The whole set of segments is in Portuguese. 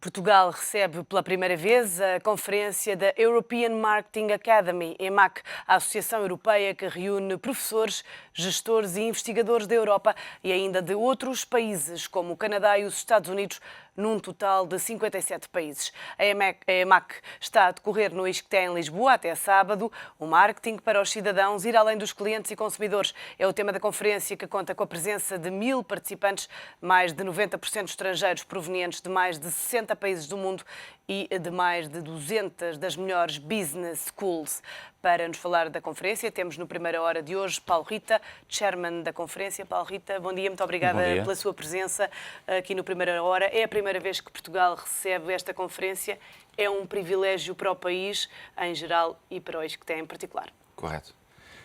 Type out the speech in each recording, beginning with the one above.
Portugal recebe pela primeira vez a conferência da European Marketing Academy, EMAC, a Associação Europeia que reúne professores, gestores e investigadores da Europa e ainda de outros países, como o Canadá e os Estados Unidos, num total de 57 países. A EMAC está a decorrer no ISCTE em Lisboa até sábado. O marketing para os cidadãos ir além dos clientes e consumidores é o tema da conferência, que conta com a presença de 1000 participantes, mais de 90% estrangeiros provenientes de mais de 60 países do mundo e de mais de 200 das melhores business schools. Para nos falar da conferência, temos no Primeira Hora de hoje Paulo Rita, chairman da conferência. Paulo Rita, bom dia, muito obrigada pela sua presença aqui no Primeira Hora. É a primeira vez que Portugal recebe esta conferência. É um privilégio para o país em geral e para o ISCTE em particular. Correto.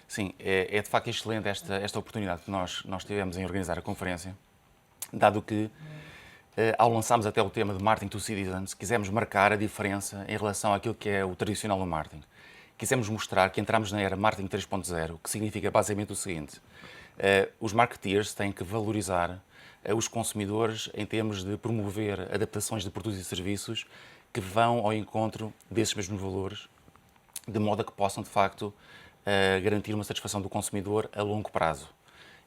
Sim, é de facto excelente esta oportunidade que nós tivemos em organizar a conferência, dado que, ao lançarmos até o tema de Marketing to Citizens, quisemos marcar a diferença em relação àquilo que é o tradicional no marketing. Quisemos mostrar que entramos na era Marketing 3.0, que significa basicamente o seguinte: os marketeers têm que valorizar os consumidores em termos de promover adaptações de produtos e serviços que vão ao encontro desses mesmos valores, de modo a que possam, de facto, garantir uma satisfação do consumidor a longo prazo.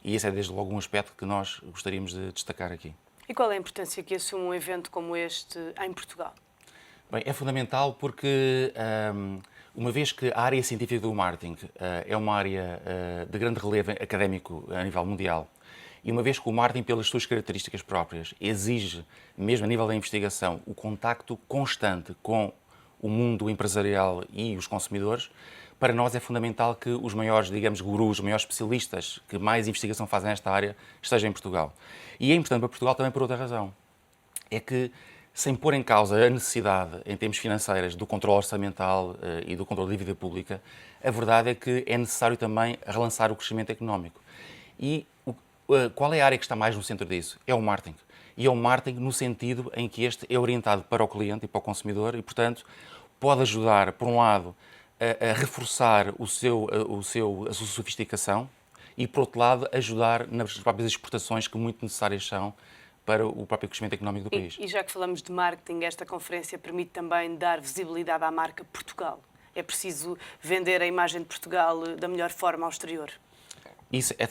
E esse é, desde logo, um aspecto que nós gostaríamos de destacar aqui. E qual é a importância que assume um evento como este em Portugal? Bem, é fundamental porque, uma vez que a área científica do marketing é uma área de grande relevo académico a nível mundial, e uma vez que o marketing, pelas suas características próprias, exige, mesmo a nível da investigação, o contacto constante com o mundo empresarial e os consumidores, para nós é fundamental que os maiores, digamos, gurus, os maiores especialistas que mais investigação fazem nesta área estejam em Portugal. E é importante para Portugal também por outra razão. É que, sem pôr em causa a necessidade, em termos financeiros, do controle orçamental e do controle da dívida pública, a verdade é que é necessário também relançar o crescimento económico. E qual é a área que está mais no centro disso? É o marketing. E é o marketing no sentido em que este é orientado para o cliente e para o consumidor e, portanto, pode ajudar, por um lado, a reforçar a sua sofisticação e, por outro lado, ajudar nas próprias exportações que muito necessárias são para o próprio crescimento económico do país. E já que falamos de marketing, esta conferência permite também dar visibilidade à marca Portugal. É preciso vender a imagem de Portugal da melhor forma ao exterior.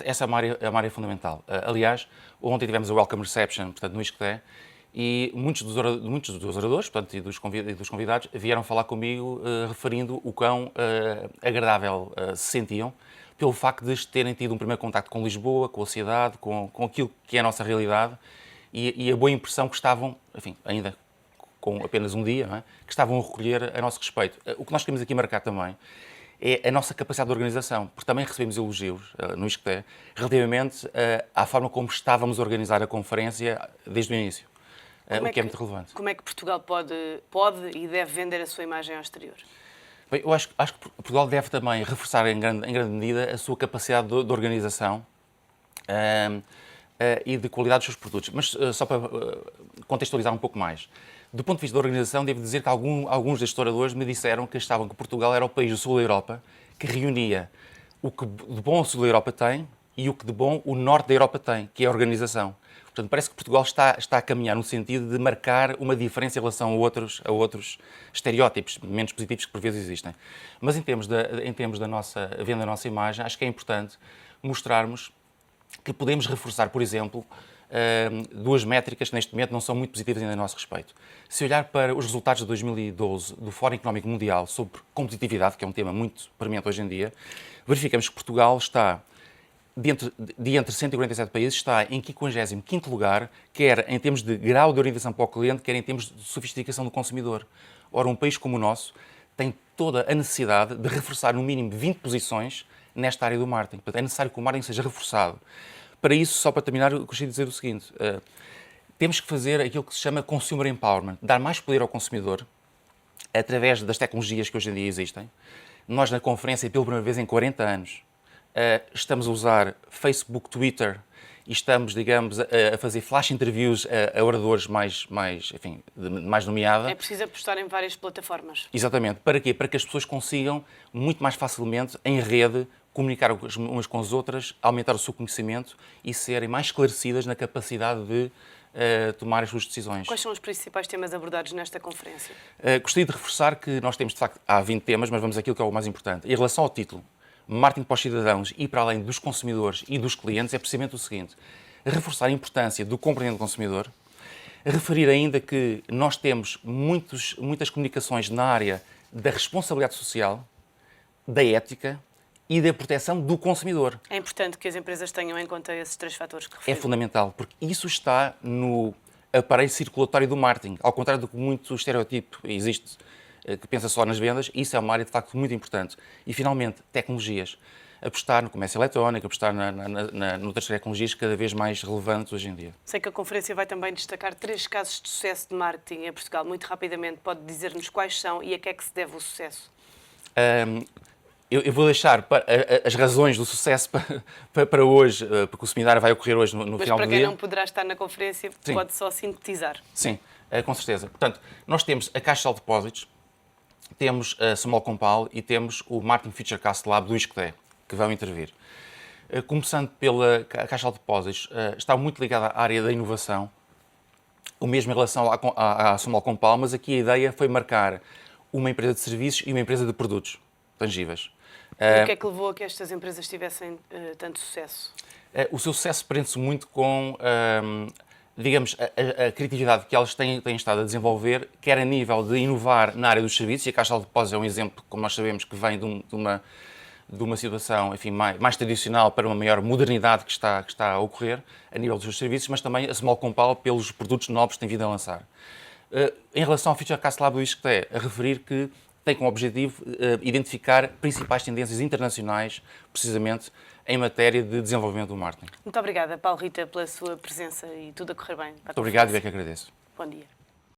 Essa é uma área fundamental. Aliás, ontem tivemos a Welcome Reception, portanto, no ISCTE, e muitos dos oradores, portanto, e dos convidados vieram falar comigo referindo o quão agradável se sentiam pelo facto de terem tido um primeiro contacto com Lisboa, com a cidade, com aquilo que é a nossa realidade e a boa impressão que estavam, enfim, ainda com apenas um dia, não é? Que estavam a recolher a nosso respeito. O que nós queremos aqui marcar também é a nossa capacidade de organização, porque também recebemos elogios no ISCTE relativamente à forma como estávamos a organizar a conferência desde o início, o que é muito relevante. Como é que Portugal pode e deve vender a sua imagem ao exterior? Bem, eu acho que Portugal deve também reforçar em grande medida a sua capacidade de organização e de qualidade dos seus produtos. Mas só para contextualizar um pouco mais. Do ponto de vista da organização, devo dizer que alguns destes oradores me disseram que achavam que Portugal era o país do sul da Europa que reunia o que de bom o sul da Europa tem e o que de bom o norte da Europa tem, que é a organização. Portanto, parece que Portugal está a caminhar no sentido de marcar uma diferença em relação a outros estereótipos menos positivos que por vezes existem. Mas em termos da nossa venda da nossa imagem, acho que é importante mostrarmos que podemos reforçar, por exemplo, duas métricas que neste momento não são muito positivas ainda a nosso respeito. Se olhar para os resultados de 2012 do Fórum Económico Mundial sobre competitividade, que é um tema muito premente hoje em dia, verificamos que Portugal está, de entre 147 países, está em 55º lugar, quer em termos de grau de orientação para o cliente, quer em termos de sofisticação do consumidor. Ora, um país como o nosso tem toda a necessidade de reforçar no mínimo 20 posições nesta área do marketing. Portanto, é necessário que o marketing seja reforçado. Para isso, só para terminar, eu gostaria de dizer o seguinte: temos que fazer aquilo que se chama Consumer Empowerment, dar mais poder ao consumidor através das tecnologias que hoje em dia existem. Nós, na conferência, pela primeira vez em 40 anos, estamos a usar Facebook, Twitter e estamos, digamos, a fazer flash interviews a oradores mais nomeada. É preciso apostar em várias plataformas. Exatamente. Para quê? Para que as pessoas consigam, muito mais facilmente, em rede, comunicar umas com as outras, aumentar o seu conhecimento e serem mais esclarecidas na capacidade de tomar as suas decisões. Quais são os principais temas abordados nesta conferência? Gostaria de reforçar que nós temos, de facto, há 20 temas, mas vamos àquilo que é o mais importante. Em relação ao título, marketing para os cidadãos e para além dos consumidores e dos clientes, é precisamente o seguinte: reforçar a importância do compreender do consumidor, referir ainda que nós temos muitas comunicações na área da responsabilidade social, da ética e da proteção do consumidor. É importante que as empresas tenham em conta esses 3 fatores que É referiu. fundamental, porque isso está no aparelho circulatório do marketing. Ao contrário do que muito estereotipo existe, que pensa só nas vendas, isso é uma área de facto muito importante. E finalmente, tecnologias. Apostar no comércio eletrónico, apostar noutras tecnologias cada vez mais relevantes hoje em dia. Sei que a conferência vai também destacar 3 casos de sucesso de marketing em Portugal. Muito rapidamente, pode dizer-nos quais são e a que é que se deve o sucesso? Eu vou deixar as razões do sucesso para hoje, porque o seminário vai ocorrer hoje no final do dia. Mas para quem não poderá estar na conferência, Sim. pode só sintetizar. Sim, com certeza. Portanto, nós temos a Caixa de Depósitos, temos a Small Compal e temos o Marketing Futurecast Lab do ISCTE, que vão intervir. Começando pela Caixa de Depósitos, está muito ligada à área da inovação, o mesmo em relação à Small Compal, mas aqui a ideia foi marcar uma empresa de serviços e uma empresa de produtos tangíveis. O que é que levou a que estas empresas tivessem tanto sucesso? O seu sucesso prende-se muito com, digamos, a criatividade que elas têm estado a desenvolver, quer a nível de inovar na área dos serviços, e a Caixa de Depósitos é um exemplo, como nós sabemos, que vem de uma situação, enfim, mais tradicional para uma maior modernidade que está a ocorrer a nível dos seus serviços, mas também a Small Compal pelos produtos novos que tem vindo a lançar. Em relação ao Futurecast Lab do ISCTE, a referir que tem como objetivo identificar principais tendências internacionais, precisamente em matéria de desenvolvimento do marketing. Muito obrigada, Paulo Rita, pela sua presença e tudo a correr bem. Muito obrigado e é que agradeço. Bom dia.